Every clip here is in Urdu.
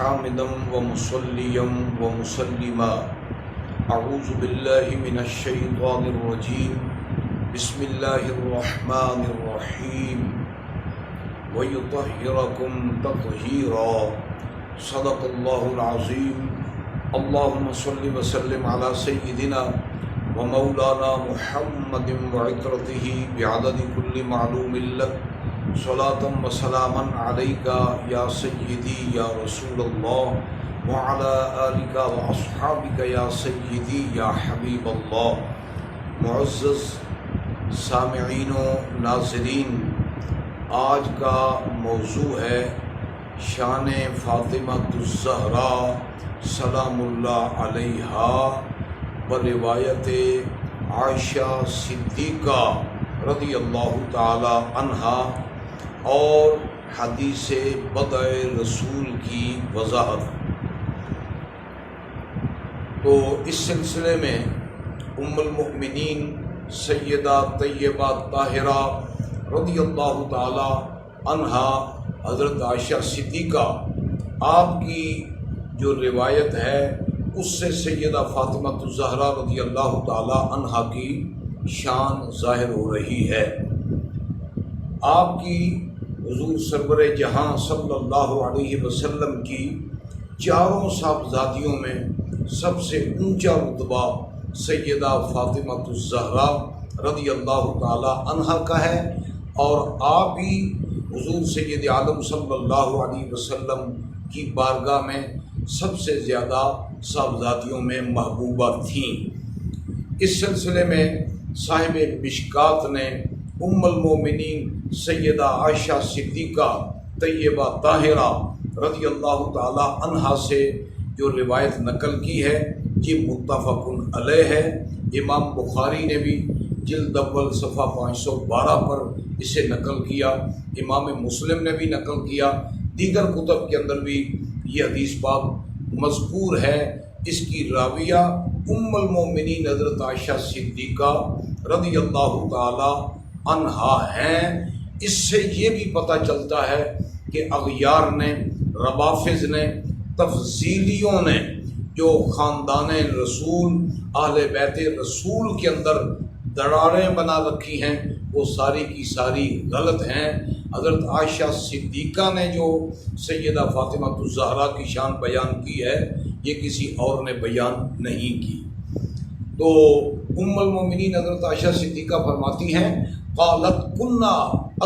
حامدا ومصليا ومسلما أعوذ بالله من الشيطان الرجيم بسم الله الرحمن الرحيم ويطهركم تطهيرا صدق الله العظيم اللهم صل وسلم على سيدنا ومولانا محمد وعترته بعدد كل معلوم لك صلاة وسلاما عليك يا سيدي يا رسول الله وعلى آلك وأصحابك يا سيدي يا حبيب الله. معزز سامعین و ناظرین، آج کا موضوع ہے شان فاطمہ الزہرا سلام اللہ علیہا بروایت عائشہ صدیقہ رضی اللہ تعالی عنہا اور حدیث بدع رسول کی وضاحت. تو اس سلسلے میں ام المؤمنین سیدہ طیبہ طاہرہ رضی اللہ تعالی عنہا حضرت عائشہ صدیقہ آپ کی جو روایت ہے اس سے سیدہ فاطمہ الزہرا رضی اللہ تعالی عنہا کی شان ظاہر ہو رہی ہے. آپ کی حضور سرور جہاں صلی اللہ علیہ وسلم کی چاروں صاحبزادیوں میں سب سے اونچا رتبہ سیدہ فاطمہ الزہرا رضی اللہ تعالی عنہا کا ہے، اور آپ ہی حضور سید عالم صلی اللہ علیہ وسلم کی بارگاہ میں سب سے زیادہ صاحبزادیوں میں محبوبہ تھیں. اس سلسلے میں صاحب مشکات نے ام المومنین سیدہ عائشہ صدیقہ طیبہ طاہرہ رضی اللہ تعالی عنہا سے جو روایت نقل کی ہے یہ متفق علیہ ہے. امام بخاری نے بھی جلد اول صفحہ 512 پر اسے نقل کیا، امام مسلم نے بھی نقل کیا، دیگر کتب کے اندر بھی یہ حدیث پاک مذکور ہے. اس کی راویہ ام المومنین حضرت عائشہ صدیقہ رضی اللہ تعالی عنہا ہیں. اس سے یہ بھی پتہ چلتا ہے کہ اغیار نے، روافض نے، تفضیلیوں نے جو خاندان رسول اہل بیت رسول کے اندر دراڑیں بنا رکھی ہیں وہ ساری کی ساری غلط ہیں. حضرت عائشہ صدیقہ نے جو سیدہ فاطمہ الزہرا کی شان بیان کی ہے یہ کسی اور نے بیان نہیں کی. تو ام المومنین حضرت عائشہ صدیقہ فرماتی ہیں قالت کنا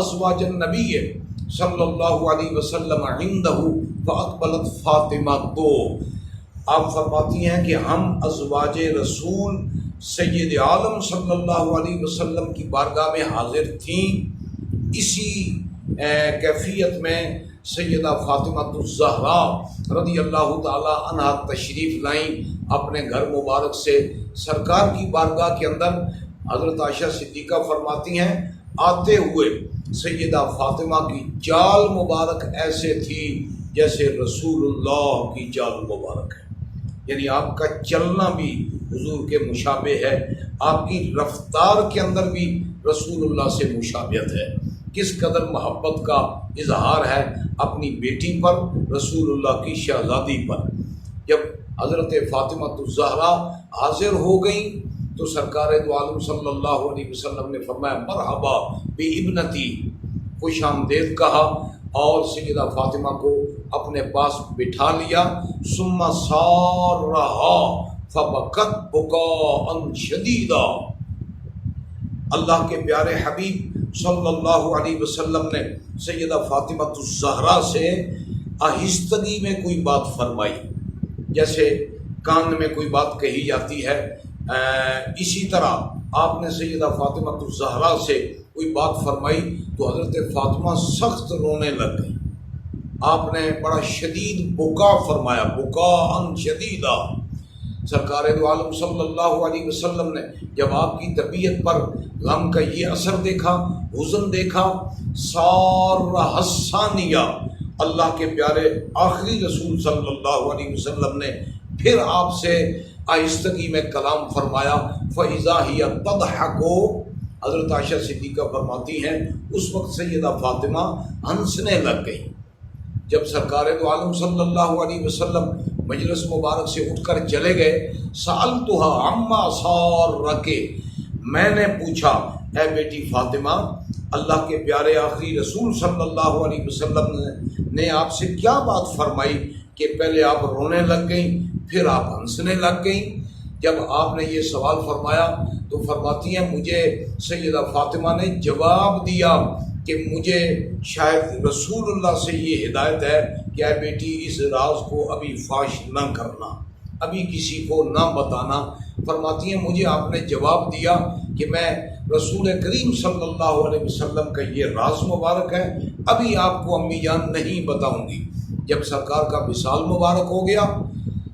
ازواج النبی صلی اللہ علیہ وسلم عنده فاقبلت فاطمہ. تو آپ فرماتی ہیں کہ ہم ازواج رسول سید عالم صلی اللہ علیہ وسلم کی بارگاہ میں حاضر تھیں. اسی کیفیت میں سیدہ فاطمہ الزہرا رضی اللہ تعالی عنہا تشریف لائیں اپنے گھر مبارک سے سرکار کی بارگاہ کے اندر. حضرت عائشہ صدیقہ فرماتی ہیں آتے ہوئے سیدہ فاطمہ کی چال مبارک ایسے تھی جیسے رسول اللہ کی چال مبارک ہے، یعنی آپ کا چلنا بھی حضور کے مشابہ ہے، آپ کی رفتار کے اندر بھی رسول اللہ سے مشابہت ہے. کس قدر محبت کا اظہار ہے اپنی بیٹی پر، رسول اللہ کی شہزادی پر. جب حضرت فاطمہ الزہرا حاضر ہو گئیں تو سرکار دو عالم صلی اللہ علیہ وسلم نے فرمایا مرحبا بی ابنتی، خوش آمدید کہا اور سیدہ فاطمہ کو اپنے پاس بٹھا لیا. ثم سارہا فبکت بکاء شدیدا. اللہ کے پیارے حبیب صلی اللہ علیہ وسلم نے سیدہ فاطمہ الزہرا سے آہستگی میں کوئی بات فرمائی، جیسے کان میں کوئی بات کہی جاتی ہے، اسی طرح آپ نے سیدہ فاطمہ الزہرا سے کوئی بات فرمائی تو حضرت فاطمہ سخت رونے لگ گئی. آپ نے بڑا شدید بکا فرمایا، بکاء شدیدا. سرکار دو عالم صلی اللہ علیہ وسلم نے جب آپ کی طبیعت پر غم کا یہ اثر دیکھا، حزن دیکھا، سارہ حسانیہ، اللہ کے پیارے آخری رسول صلی اللہ علیہ وسلم نے پھر آپ سے آہستگی میں کلام فرمایا. فَإِذَا هِيَ تَضْحَكُ. حضرت عائشہ صدیقہ فرماتی ہیں اس وقت سیدہ فاطمہ ہنسنے لگ گئی. جب سرکار دو عالم صلی اللہ علیہ وسلم مجلس مبارک سے اٹھ کر چلے گئے، سألتها عما سارک، میں نے پوچھا اے بیٹی فاطمہ، اللہ کے پیارے آخری رسول صلی اللہ علیہ وسلم نے آپ سے کیا بات فرمائی کہ پہلے آپ رونے لگ گئیں پھر آپ ہنسنے لگ گئیں؟ جب آپ نے یہ سوال فرمایا تو فرماتی ہیں مجھے سیدہ فاطمہ نے جواب دیا کہ مجھے شاید رسول اللہ سے یہ ہدایت ہے کہ اے بیٹی اس راز کو ابھی فاش نہ کرنا، ابھی کسی کو نہ بتانا۔ فرماتی ہیں مجھے آپ نے جواب دیا کہ میں رسول کریم صلی اللہ علیہ وسلم کا یہ راز مبارک ہے، ابھی آپ کو امی جان نہیں بتاؤں گی۔ جب سرکار کا وصال مبارک ہو گیا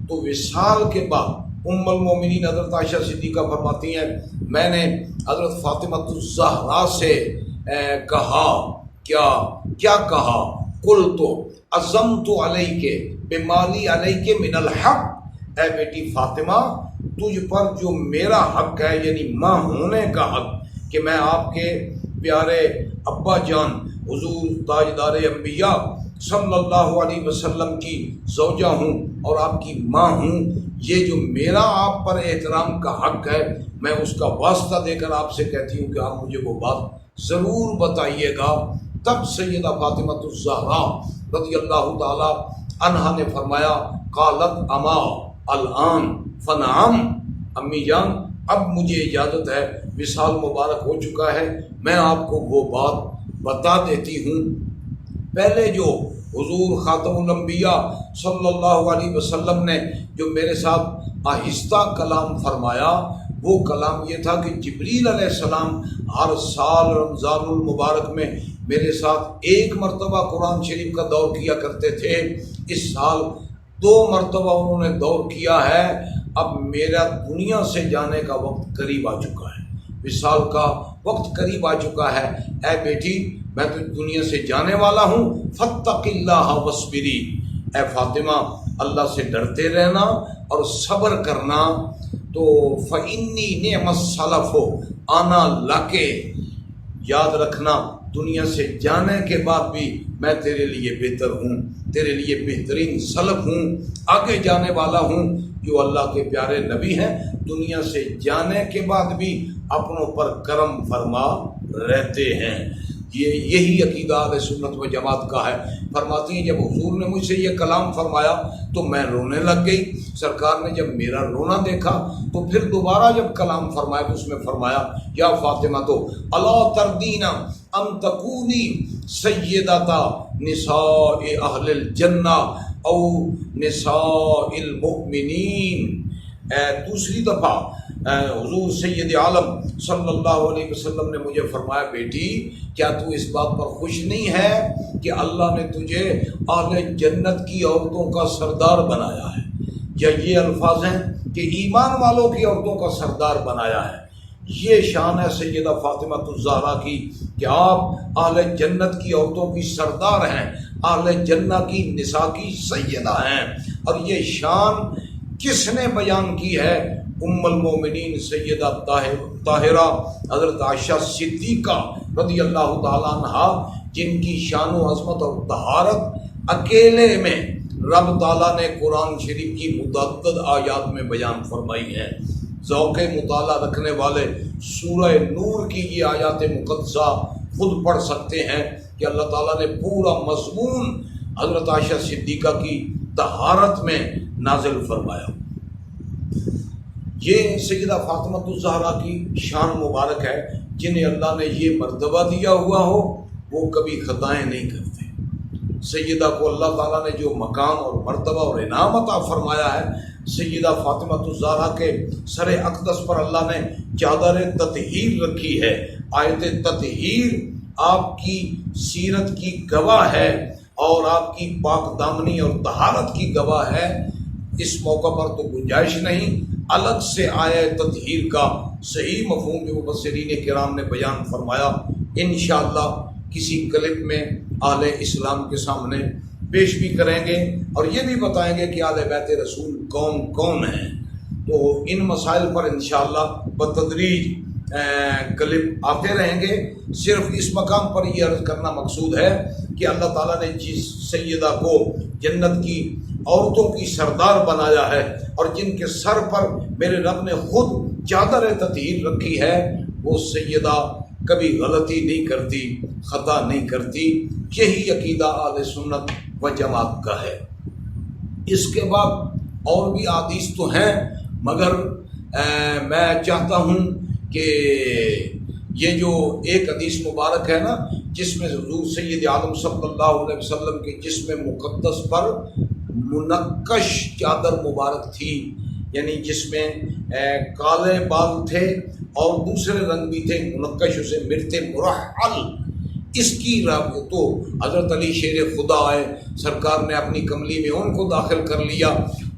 تو وصال کے بعد ام المومنین حضرت عائشہ صدیقہ فرماتی ہیں میں نے حضرت فاطمہ الزہرا سے کہا، کیا کہا؟ قلت عزمت علیک بمالی علیک من الحق، اے بیٹی فاطمہ تجھ پر جو میرا حق ہے یعنی ماں ہونے کا حق، کہ میں آپ کے پیارے ابا جان حضور تاجدار انبیاء صلی اللہ علیہ وسلم کی زوجہ ہوں اور آپ کی ماں ہوں، یہ جو میرا آپ پر احترام کا حق ہے میں اس کا واسطہ دے کر آپ سے کہتی ہوں کہ آپ مجھے وہ بات ضرور بتائیے گا۔ تب سیدہ فاطمہ الزہرا رضی اللہ تعالی عنہا نے فرمایا قالت اما الان فنعم، امی جان اب مجھے اجازت ہے، وصال مبارک ہو چکا ہے، میں آپ کو وہ بات بتا دیتی ہوں۔ پہلے جو حضور خاتم الانبیاء صلی اللہ علیہ وسلم نے جو میرے ساتھ آہستہ کلام فرمایا وہ کلام یہ تھا کہ جبریل علیہ السلام ہر سال رمضان المبارک میں میرے ساتھ ایک مرتبہ قرآن شریف کا دور کیا کرتے تھے، اس سال 2 مرتبہ انہوں نے دور کیا ہے۔ اب میرا دنیا سے جانے کا وقت قریب آ چکا ہے، وصال کا وقت قریب آ چکا ہے، اے بیٹی میں تو دنیا سے جانے والا ہوں، فاتق اللہ واصبری، اے فاطمہ اللہ سے ڈرتے رہنا اور صبر کرنا۔ تو فإنی نعم السلف انا لک، یاد رکھنا دنیا سے جانے کے بعد بھی میں تیرے لیے بہتر ہوں، تیرے لیے بہترین سلف ہوں، آگے جانے والا ہوں۔ جو اللہ کے پیارے نبی ہیں دنیا سے جانے کے بعد بھی اپنوں پر کرم فرما رہتے ہیں، یہی عقیدہ اہل سنت و جماعت کا ہے۔ فرماتی ہیں جب حضور نے مجھ سے یہ کلام فرمایا تو میں رونے لگ گئی، سرکار نے جب میرا رونا دیکھا تو پھر دوبارہ جب کلام فرمایا تو اس میں فرمایا یا فاطمہ تو الا تردین ان تکونی سیدۃ نساء اہل الجنہ او نساء المؤمنین۔ دوسری دفعہ حضور سید عالم صلی اللہ علیہ وسلم نے مجھے فرمایا بیٹی کیا تو اس بات پر خوش نہیں ہے کہ اللہ نے تجھے اہل جنت کی عورتوں کا سردار بنایا ہے؟ یا یہ الفاظ ہیں کہ ایمان والوں کی عورتوں کا سردار بنایا ہے۔ یہ شان ہے سیدہ فاطمہ الزہرا کی کہ آپ اہل جنت کی عورتوں کی سردار ہیں، اہل جنہ کی نساء کی سیدہ ہیں۔ اور یہ شان کس نے بیان کی ہے؟ ام المومنین سیدہ طاہرہ حضرت عائشہ صدیقہ رضی اللہ تعالیٰ عنہا، جن کی شان و عظمت اور طہارت اکیلے میں رب تعالیٰ نے قرآن شریف کی متعدد آیات میں بیان فرمائی ہیں۔ ذوق مطالعہ رکھنے والے سورہ نور کی یہ آیات مقدسہ خود پڑھ سکتے ہیں کہ اللہ تعالیٰ نے پورا مضمون حضرت عائشہ صدیقہ کی طہارت میں نازل فرمایا۔ یہ سیدہ فاطمہ الزہرا کی شان مبارک ہے، جنہیں اللہ نے یہ مرتبہ دیا ہوا ہو وہ کبھی خطائیں نہیں کرتے۔ سیدہ کو اللہ تعالیٰ نے جو مقام اور مرتبہ اور انعام عطا فرمایا ہے، سیدہ فاطمہ الزہرا کے سر اقدس پر اللہ نے چادر تطہیر رکھی ہے۔ آیت تطہیر آپ کی سیرت کی گواہ ہے اور آپ کی پاک دامنی اور طہارت کی گواہ ہے۔ اس موقع پر تو گنجائش نہیں الگ سے آیت تطہیر کا صحیح مفہوم جو مفسرین کرام نے بیان فرمایا انشاءاللہ کسی کلپ میں اہل اسلام کے سامنے پیش بھی کریں گے اور یہ بھی بتائیں گے کہ اہل بیت رسول کون کون ہیں۔ تو ان مسائل پر انشاءاللہ بتدریج کلپ آتے رہیں گے۔ صرف اس مقام پر یہ عرض کرنا مقصود ہے کہ اللہ تعالیٰ نے جس سیدہ کو جنت کی عورتوں کی سردار بنایا ہے اور جن کے سر پر میرے رب نے خود چادر تطہیر رکھی ہے، وہ سیدہ کبھی غلطی نہیں کرتی، خطا نہیں کرتی۔ یہی عقیدہ اہل سنت و جماعت کا ہے۔ اس کے بعد اور بھی احادیث تو ہیں، مگر میں چاہتا ہوں کہ یہ جو ایک حدیث مبارک ہے نا، جس میں حضور سید عالم صلی اللہ علیہ وسلم کے جسم مقدس پر منقش چادر مبارک تھی، یعنی جس میں کالے بال تھے اور دوسرے رنگ بھی تھے، منقش اسے مرتے مرحل، اس کی تو حضرت علی شیر خدا آئے، سرکار نے اپنی کملی میں ان کو داخل کر لیا،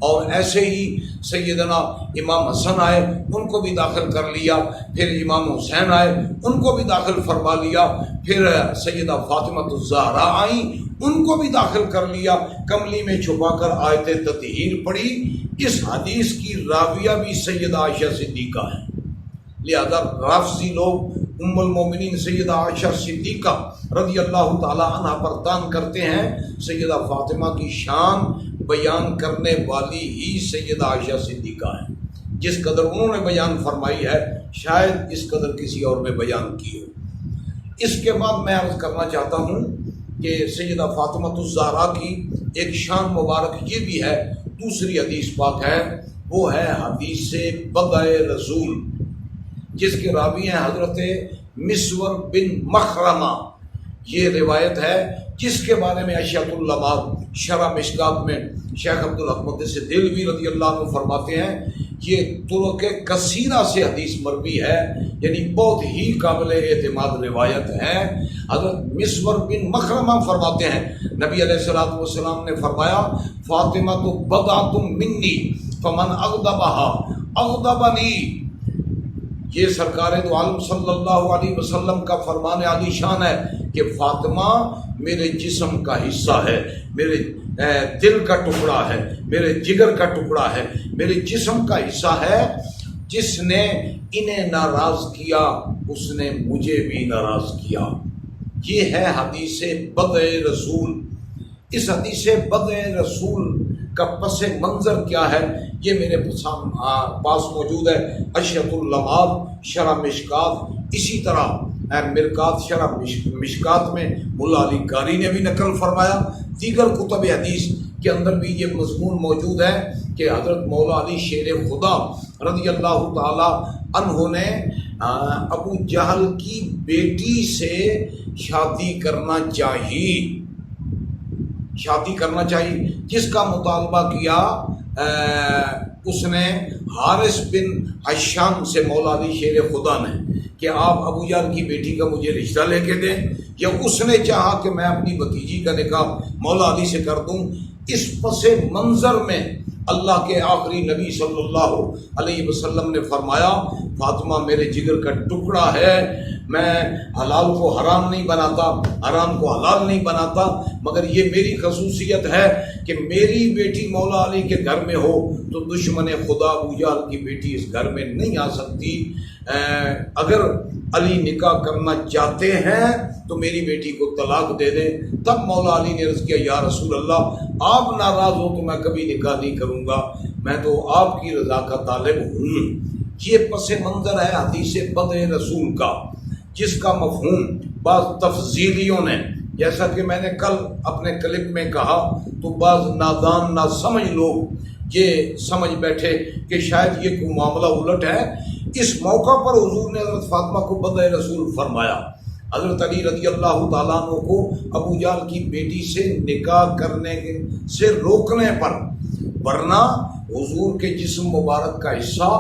اور ایسے ہی سیدنا امام حسن آئے، ان کو بھی داخل کر لیا، پھر امام حسین آئے، ان کو بھی داخل فرما لیا، پھر سیدہ فاطمہ الزہرا آئیں، ان کو بھی داخل کر لیا، کملی میں چھپا کر آیت تطہیر پڑھی۔ اس حدیث کی راویہ بھی سیدہ عائشہ صدیقہ ہے، لہذا رافضی لوگ ام المومنین سیدہ عائشہ صدیقہ رضی اللہ تعالی عنہ پر طعن کرتے ہیں۔ سیدہ فاطمہ کی شان بیان کرنے والی ہی سیدہ عائشہ صدیقہ ہے، جس قدر انہوں نے بیان فرمائی ہے شاید اس قدر کسی اور نے بیان کی ہو۔ اس کے بعد میں عرض کرنا چاہتا ہوں کہ سیدہ فاطمہ الزہرا کی ایک شان مبارک یہ بھی ہے، دوسری حدیث پاک ہے، وہ ہے حدیث بدع رسول، جس کے راوی ہیں حضرت مسور بن مخرمہ۔ یہ روایت ہے جس کے بارے میں اشیاء العلماء شرح مشکات میں شیخ عبدالحق محدث دہلوی رضی اللہ عنہ فرماتے ہیں، یہ طرق کثیرہ سے حدیث مروی ہے، یعنی بہت ہی قابل اعتماد روایت ہے۔ حضرت مسور بن مخرمہ فرماتے ہیں نبی علیہ الصلوۃ والسلام نے فرمایا، فاطمہ تو بضعۃ منی فمن اغضبها اغضبنی۔ یہ سرکار دو عالم صلی اللہ علیہ وسلم کا فرمان عالی شان ہے کہ فاطمہ میرے جسم کا حصہ ہے، میرے دل کا ٹکڑا ہے، میرے جگر کا ٹکڑا ہے، میرے جسم کا حصہ ہے۔ جس نے انہیں ناراض کیا اس نے مجھے بھی ناراض کیا۔ یہ ہے حدیث بدع رسول۔ اس حدیث بدع رسول کا پس منظر کیا ہے یہ میرے پاس موجود ہے، اشیاء العلماء شرح مشکات، اسی طرح مرکات شرح مشکات میں ملا علی قاری نے بھی نقل فرمایا۔ دیگر کتب حدیث کے اندر بھی یہ مضمون موجود ہے کہ حضرت مولا علی شیر خدا رضی اللہ تعالی عنہ نے ابو جہل کی بیٹی سے شادی کرنا چاہیے، جس کا مطالبہ کیا اس نے حارث بن حشام سے مولا علی شیر خدا نے کہ آپ ابو جہل کی بیٹی کا مجھے رشتہ لے کے دیں، یا اس نے چاہا کہ میں اپنی بھتیجی کا نکاح مولا علی سے کر دوں۔ اس پس منظر میں اللہ کے آخری نبی صلی اللہ علیہ وسلم نے فرمایا، فاطمہ میرے جگر کا ٹکڑا ہے، میں حلال کو حرام نہیں بناتا، حرام کو حلال نہیں بناتا، مگر یہ میری خصوصیت ہے کہ میری بیٹی مولا علی کے گھر میں ہو تو دشمن خدا ابو جہل کی بیٹی اس گھر میں نہیں آ سکتی۔ اگر علی نکاح کرنا چاہتے ہیں تو میری بیٹی کو طلاق دے دیں۔ تب مولا علی نے عرض کیا، یا رسول اللہ آپ ناراض ہو تو میں کبھی نکاح نہیں کروں گا، میں تو آپ کی رضا کا طالب ہوں۔ یہ پس منظر ہے حدیث بدع رسول کا، جس کا مفہوم بعض تفضیلیوں نے، جیسا کہ میں نے کل اپنے کلپ میں کہا، تو بعض نادان ناسمجھ لوگ یہ سمجھ بیٹھے کہ شاید یہ کوئی معاملہ الٹ ہے۔ اس موقع پر حضور نے حضرت فاطمہ کو بدع رسول فرمایا، حضرت علی رضی اللہ تعالیٰ عنہ کو ابو جہل کی بیٹی سے نکاح کرنے سے روکنے پر، ورنہ حضور کے جسم مبارک کا حصہ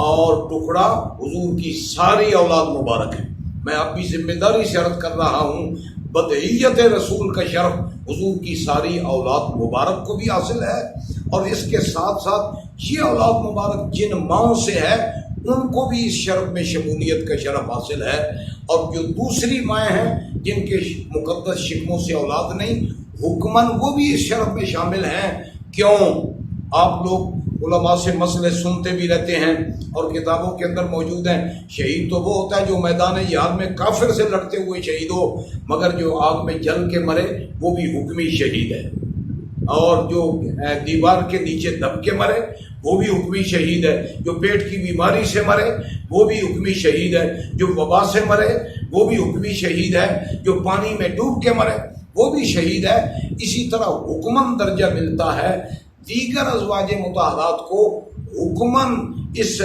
اور ٹکڑا حضور کی ساری اولاد مبارک ہے۔ میں اب بھی ذمہ داری سے عرض کر رہا ہوں، بدعیت رسول کا شرف حضور کی ساری اولاد مبارک کو بھی حاصل ہے، اور اس کے ساتھ ساتھ یہ اولاد مبارک جن ماؤں سے ہے ان کو بھی اس شرف میں شمولیت کا شرف حاصل ہے، اور جو دوسری مائیں ہیں جن کے مقدس شکموں سے اولاد نہیں، حکماً وہ بھی اس شرف میں شامل ہیں۔ کیوں؟ آپ لوگ علماء سے مسئلے سنتے بھی رہتے ہیں اور کتابوں کے اندر موجود ہیں۔ شہید تو وہ ہوتا ہے جو میدان جہاد میں کافر سے لڑتے ہوئے شہید ہو، مگر جو آگ میں جل کے مرے وہ بھی حکمی شہید ہے، اور جو دیوار کے نیچے دب کے مرے وہ بھی حکمی شہید ہے، جو پیٹ کی بیماری سے مرے وہ بھی حکمی شہید ہے، جو وبا سے مرے وہ بھی حکمی شہید ہے، جو پانی میں ڈوب کے مرے وہ بھی شہید ہے۔ اسی طرح حکمن درجہ ملتا ہے دیگر ازواج مطہرات کو، حکمن اس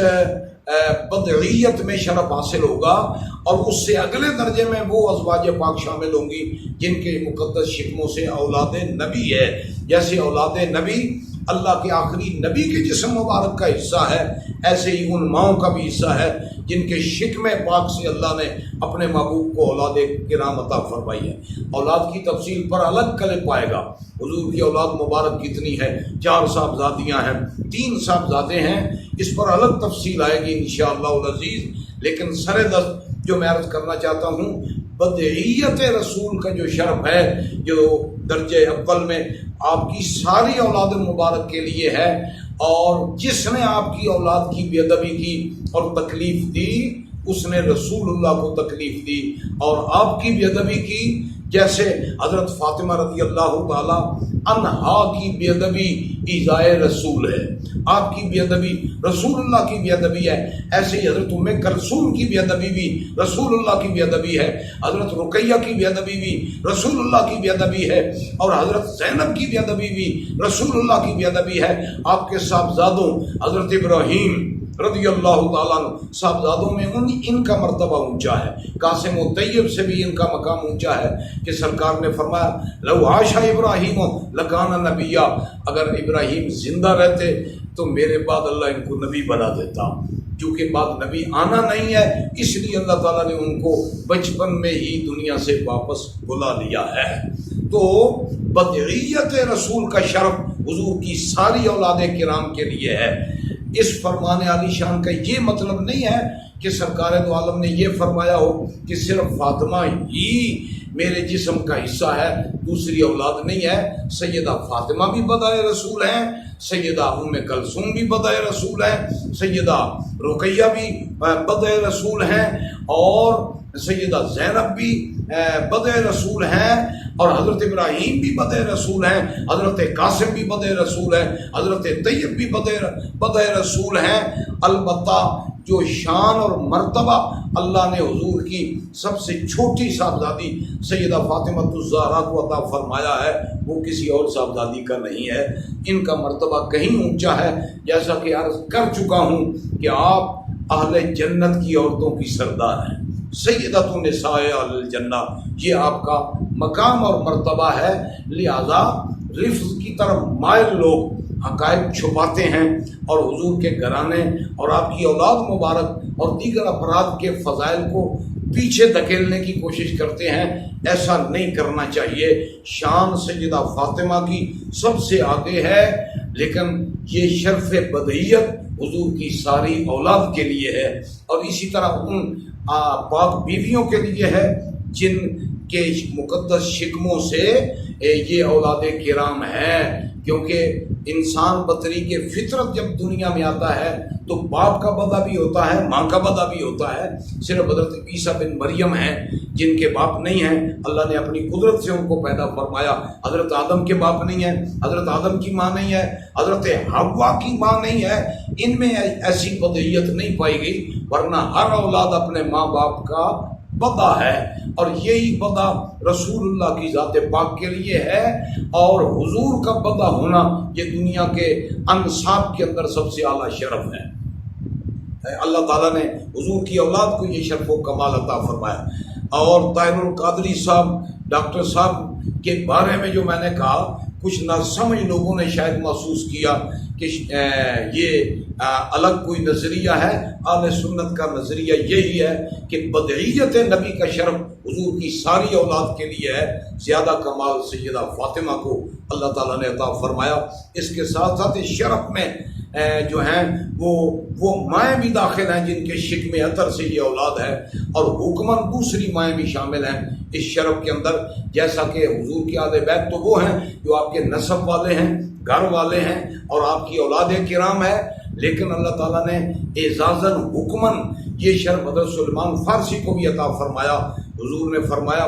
بدعیت میں شرف حاصل ہوگا، اور اس سے اگلے درجے میں وہ ازواج پاک شامل ہوں گی جن کے مقدس شکموں سے اولاد نبی ہے۔ جیسے اولاد نبی اللہ کے آخری نبی کے جسم مبارک کا حصہ ہے، ایسے ہی ان ماؤں کا بھی حصہ ہے جن کے شکم پاک سے اللہ نے اپنے محبوب کو اولاد کرام عطا فرمائی ہے۔ اولاد کی تفصیل پر الگ کلپ آئے گا۔ حضور کی اولاد مبارک کتنی ہے؟ 4 صاحبزادیاں ہیں، 3 صاحبزادے ہیں، اس پر الگ تفصیل آئے گی انشاءاللہ العزیز۔ لیکن سر دست جو میں عرض کرنا چاہتا ہوں، بدعیت رسول کا جو شرف ہے، جو درجہ اول میں آپ کی ساری اولاد مبارک کے لیے ہے، اور جس نے آپ کی اولاد کی بے ادبی کی اور تکلیف دی اس نے رسول اللہ کو تکلیف دی، اور آپ کی بے ادبی کی جیسے حضرت فاطمہ رضی اللہ تعالی عنہا کی بے ادبی ایذائے رسول ہے، آپ کی بے ادبی رسول اللہ کی بے ادبی ہے، ایسے ہی حضرت ام کلثوم کی بے ادبی بھی رسول اللہ کی بے ادبی ہے، حضرت رقیہ کی بے ادبی بھی رسول اللہ کی بے ادبی ہے، اور حضرت زینب کی بے ادبی بھی رسول اللہ کی بے ادبی ہے۔ آپ کے صاحبزادوں حضرت ابراہیم رضی اللہ تعالیٰ عنہ، صاحبزادوں میں ان کا مرتبہ اونچا ہے، قاسم و طیب سے بھی ان کا مقام اونچا ہے کہ سرکار نے فرمایا لو عاش ابراہیم لکان نبیا، اگر ابراہیم زندہ رہتے تو میرے بعد اللہ ان کو نبی بنا دیتا، کیونکہ بعد نبی آنا نہیں ہے، اس لیے اللہ تعالیٰ نے ان کو بچپن میں ہی دنیا سے واپس بلا لیا ہے۔ تو بدعیت رسول کا شرف حضور کی ساری اولاد کرام کے لیے ہے۔ اس فرمان عالی شان کا یہ مطلب نہیں ہے کہ سرکار دو عالم نے یہ فرمایا ہو کہ صرف فاطمہ ہی میرے جسم کا حصہ ہے، دوسری اولاد نہیں ہے۔ سیدہ فاطمہ بھی بدائے رسول ہیں، سیدہ ام کلثوم بھی بدائے رسول ہیں، سیدہ رقیہ بھی بدائے رسول ہیں، اور سیدہ زینب بھی بدائے رسول ہیں، اور حضرت ابراہیم بھی بدائے رسول ہیں، حضرت قاسم بھی بدائے رسول ہیں، حضرت طیب بھی بدائے رسول ہیں۔ البتہ جو شان اور مرتبہ اللہ نے حضور کی سب سے چھوٹی صاحبزادی سیدہ فاطمہ الزہرا کو عطا فرمایا ہے وہ کسی اور صاحبزادی کا نہیں ہے، ان کا مرتبہ کہیں اونچا ہے۔ جیسا کہ عرض کر چکا ہوں کہ آپ اہل جنت کی عورتوں کی سردار ہیں، سیدۃ النساء اہل الجنہ، یہ آپ کا مقام اور مرتبہ ہے۔ لہذا رفض کی طرف مائل لوگ حقائق چھپاتے ہیں اور حضور کے گھرانے اور آپ کی اولاد مبارک اور دیگر افراد کے فضائل کو پیچھے دھکیلنے کی کوشش کرتے ہیں، ایسا نہیں کرنا چاہیے۔ شان سیدہ فاطمہ کی سب سے آگے ہے، لیکن یہ شرف بدعیت حضور کی ساری اولاد کے لیے ہے، اور اسی طرح ان پاک بیویوں کے لیے ہے جن کے مقدس شکموں سے یہ اولاد کرام ہیں، کیونکہ انسان بطری کے فطرت جب دنیا میں آتا ہے تو باپ کا بدہ بھی ہوتا ہے، ماں کا بدہ بھی ہوتا ہے۔ صرف حضرت عیسیٰ بن مریم ہیں جن کے باپ نہیں ہیں، اللہ نے اپنی قدرت سے ان کو پیدا فرمایا۔ حضرت آدم کے باپ نہیں ہیں، حضرت آدم کی ماں نہیں ہے، حضرت حوا کی ماں نہیں ہے، ان میں ایسی بدعیت نہیں پائی گئی، ورنہ ہر اولاد اپنے ماں باپ کا بدہ ہے، اور یہی بدہ رسول اللہ کی ذات پاک کے لیے ہے، اور حضور کا بدہ ہونا یہ دنیا کے انساب کے اندر سب سے اعلیٰ شرف ہے۔ اللہ تعالیٰ نے حضور کی اولاد کو یہ شرف و کمال عطا فرمایا۔ اور طاہر القادری صاحب ڈاکٹر صاحب کے بارے میں جو میں نے کہا، کچھ ناسمجھ لوگوں نے شاید محسوس کیا کہ یہ الگ کوئی نظریہ ہے۔ اہل سنت کا نظریہ یہی ہے کہ بدعیت نبی کا شرف حضور کی ساری اولاد کے لیے ہے، زیادہ کمال سیدہ فاطمہ کو اللہ تعالیٰ نے عطا فرمایا۔ اس کے ساتھ ساتھ اس شرف میں جو ہیں وہ مائیں بھی داخل ہیں جن کے شکم اطہر سے یہ اولاد ہے، اور حکماً دوسری مائیں بھی شامل ہیں اس شرف کے اندر، جیسا کہ حضور کی اہل بیت تو وہ ہیں جو آپ کے نسب والے ہیں، گھر والے ہیں، اور آپ کی اولاد کرام ہے، لیکن اللہ تعالیٰ نے اعزازاً حکماً یہ شرف حضرت سلیمان فارسی کو بھی عطا فرمایا۔ حضور نے فرمایا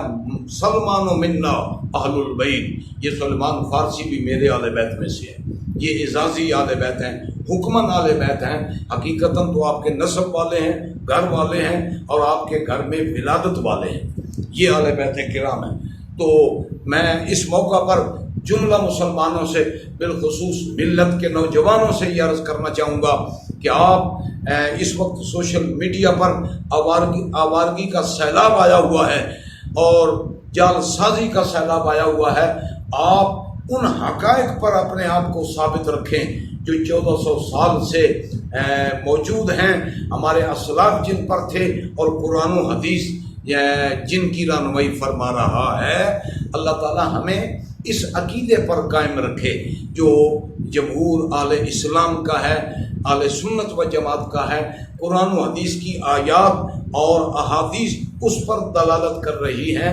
سلمان و منا اہل البیت، یہ سلیمان فارسی بھی میرے اہل بیت میں سے ہے، یہ اعزازی اہل بیت ہیں، حکماً اہل بیت ہیں، حقیقتاً تو آپ کے نسب والے ہیں، گھر والے ہیں، اور آپ کے گھر میں ولادت والے ہیں، یہ اہل بیت کرام ہیں۔ تو میں اس موقع پر جملہ مسلمانوں سے، بالخصوص ملت کے نوجوانوں سے یہ عرض کرنا چاہوں گا کہ آپ اس وقت سوشل میڈیا پر آوارگی کا سیلاب آیا ہوا ہے اور جال سازی کا سیلاب آیا ہوا ہے، آپ ان حقائق پر اپنے آپ کو ثابت رکھیں جو 1400 سال سے موجود ہیں، ہمارے اسلاف جن پر تھے، اور قرآن و حدیث جن کی رہنمائی فرما رہا ہے۔ اللہ تعالی ہمیں اس عقیدے پر قائم رکھے جو جمہور اہل اسلام کا ہے، اہل سنت و جماعت کا ہے۔ قرآن و حدیث کی آیات اور احادیث اس پر دلالت کر رہی ہیں۔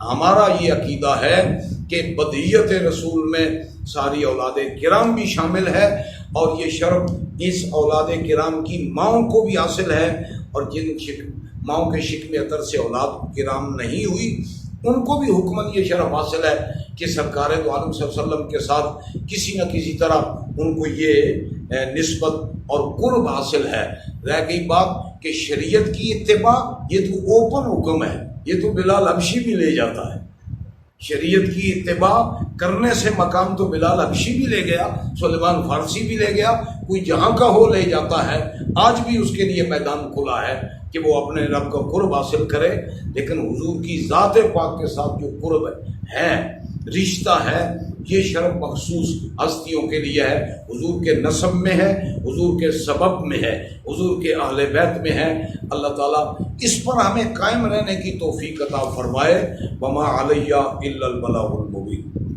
ہمارا یہ عقیدہ ہے کہ بدیت رسول میں ساری اولاد کرام بھی شامل ہے، اور یہ شرف اس اولاد کرام کی ماؤں کو بھی حاصل ہے، اور جن ماؤں کے شکم اطر سے اولاد کرام نہیں ہوئی ان کو بھی حکماً یہ شرف حاصل ہے کہ سرکار دو عالم صلی اللہ علیہ وسلم کے ساتھ کسی نہ کسی طرح ان کو یہ نسبت اور قرب حاصل ہے۔ رہ گئی بات کہ شریعت کی اتباع، یہ تو اوپن حکم ہے، یہ تو بلال حبشی بھی لے جاتا ہے۔ شریعت کی اتباع کرنے سے مقام تو بلال حبشی بھی لے گیا، سلیمان فارسی بھی لے گیا، کوئی جہاں کا ہو لے جاتا ہے۔ آج بھی اس کے لیے میدان کھلا ہے کہ وہ اپنے رب کا قرب حاصل کرے، لیکن حضور کی ذات پاک کے ساتھ جو قرب ہے، رشتہ ہے، یہ شرف مخصوص ہستیوں کے لیے ہے، حضور کے نسب میں ہے، حضور کے سبب میں ہے، حضور کے اہل بیت میں ہے۔ اللہ تعالیٰ اس پر ہمیں قائم رہنے کی توفیق عطا فرمائے۔ وما علیہ الا البلاغ المبین۔